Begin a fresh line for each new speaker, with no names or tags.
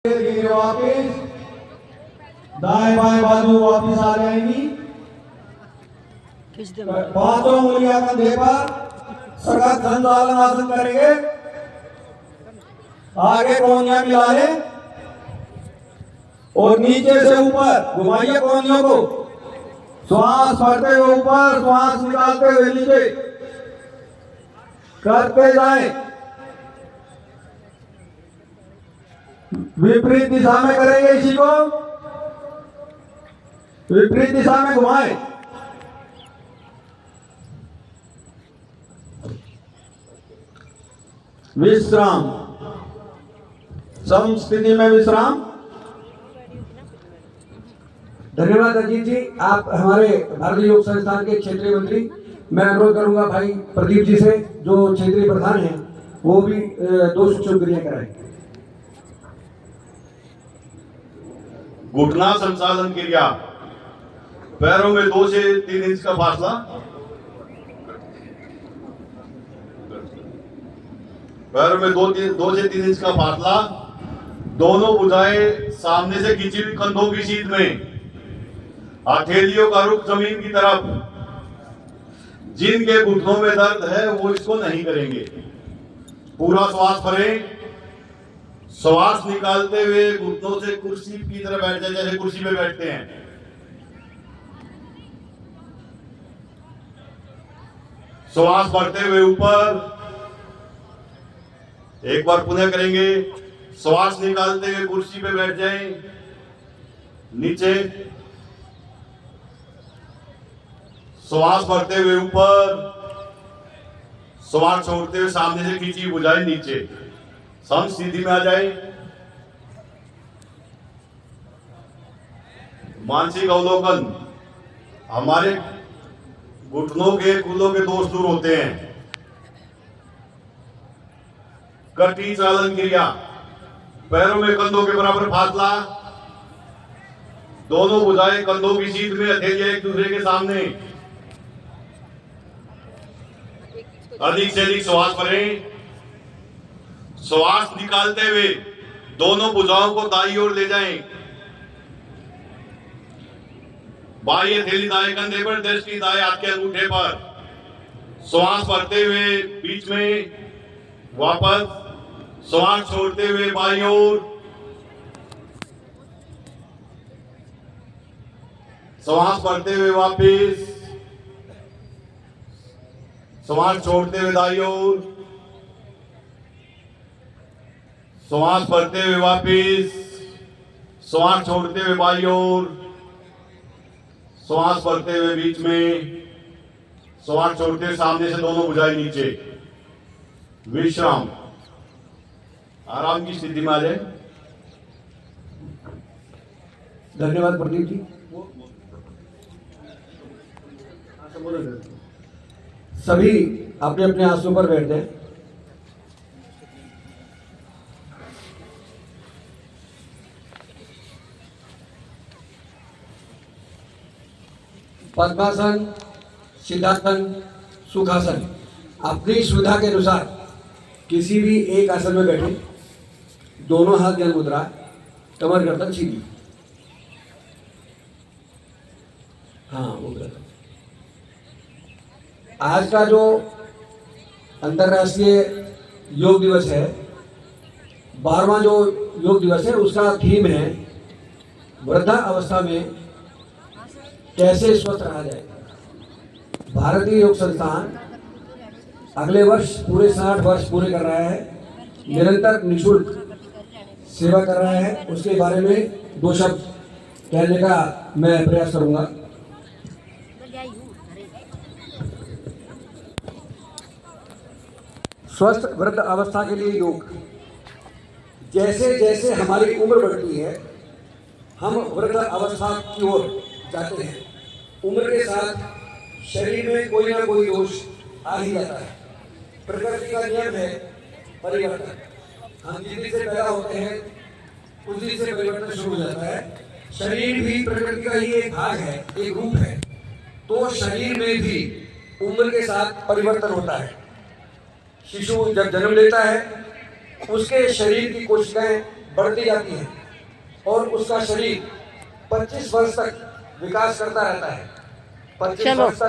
धीरे वापिस, दाएं बाएं बाजू वापिस आ जाएंगी। पांचों उंगलियां कंधे पर, सखत संचालन आसन करेंगे। आगे कोहनियां मिला ले और नीचे से ऊपर घुमाइए कोहनियों को। श्वास भरते हुए ऊपर, श्वास निकालते हुए नीचे करते जाएं। विपरीत दिशा में करेंगे, इसी को विपरीत दिशा में घुमाएं। विश्राम, सम स्थिति में विश्राम।
धन्यवाद अजीत जी। आप हमारे भारतीय योग संस्थान के क्षेत्रीय मंत्री, मैं अनुरोध करूंगा भाई प्रदीप जी से, जो क्षेत्रीय प्रधान हैं, वो भी 2 सूक्ष्म क्रिया कराएं।
घुटना संचालन क्रिया, पैरों में 2 से 3 इंच का फासला, पैरों में 2 से 3 इंच का फासला, दोनों भुजाएं सामने से खींची हुई कंधों की सीध में, हथेलियों का रुख जमीन की तरफ। जिनके घुटनों में दर्द है वो इसको नहीं करेंगे। पूरा श्वास भरें, श्वास निकालते हुए घुटनों से कुर्सी की तरह बैठ जाए, जैसे कुर्सी पे बैठते हैं। श्वास भरते हुए ऊपर, एक बार पुनः करेंगे। श्वास निकालते हुए कुर्सी पे बैठ जाएं, नीचे। श्वास भरते हुए ऊपर, श्वास छोड़ते हुए सामने से खींची भुजाएं नीचे, सम स्थिति में आ जाए। मानसिक अवलोकन, हमारे घुटनों के कूलों के दोष दूर होते हैं। कटी चालन क्रिया, पैरों में कंधों के बराबर फासला, दोनों भुजाएं कंधों की सीध में, हथेलियां एक दूसरे के सामने। अधिक से अधिक श्वास भरें। श्वास निकालते हुए दोनों भुजाओं को दाईं ओर ले जाएं। बाईं हथेली दाएं कंधे पर, दृष्टि दाएं हाथ के अंगूठे पर। श्वास भरते हुए बीच में वापस, श्वास छोड़ते हुए बाईं ओर, श्वास भरते हुए वापिस, श्वास छोड़ते हुए दाईं ओर, श्वास भरते हुए वापिस, श्वास छोड़ते हुए बाईं ओर, श्वास भरते हुए बीच में, श्वास छोड़ते हुए सामने से दोनों भुजाएं नीचे। विश्राम, आराम की स्थिति में आ जाए।
धन्यवाद प्रदीप जी। सभी अपने अपने आसनों पर बैठ जाएं। पद्मासन, सिद्धासन, सुखासन, अपनी सुविधा के अनुसार किसी भी एक आसन में बैठे। दोनों हाथ ज्ञान मुद्रा, कमर गर्दन सीधी। हाँ, वो गर्दन। आज का जो अंतर्राष्ट्रीय योग दिवस है, 12वां जो योग दिवस है, उसका थीम है वृद्धा अवस्था में कैसे स्वस्थ रहा जाए। भारतीय योग संस्थान अगले वर्ष पूरे 60 वर्ष पूरे कर रहा है, निरंतर निःशुल्क सेवा कर रहा है। उसके बारे में 2 शब्द कहने का मैं प्रयास करूंगा। स्वस्थ वृद्ध अवस्था के लिए योग। जैसे जैसे हमारी उम्र बढ़ती है, हम वृद्ध अवस्था की ओर जाते हैं। उम्र के साथ शरीर में कोई ना कोई दोष आ ही जाता है। प्रकृति का नियम है परिवर्तन। हम जिस दिन से पैदा होते हैं उस दिन से परिवर्तन शुरू हो जाता है। शरीर भी प्रकृति का ही एक भाग है, एक रूप है। तो शरीर में भी उम्र के साथ परिवर्तन होता है। शिशु जब जन्म लेता है, उसके शरीर की कोशिकाएं बढ़ती जाती है और उसका शरीर 25 वर्ष तक विकास करता रहता है। 25
चलो।
वर्ष तक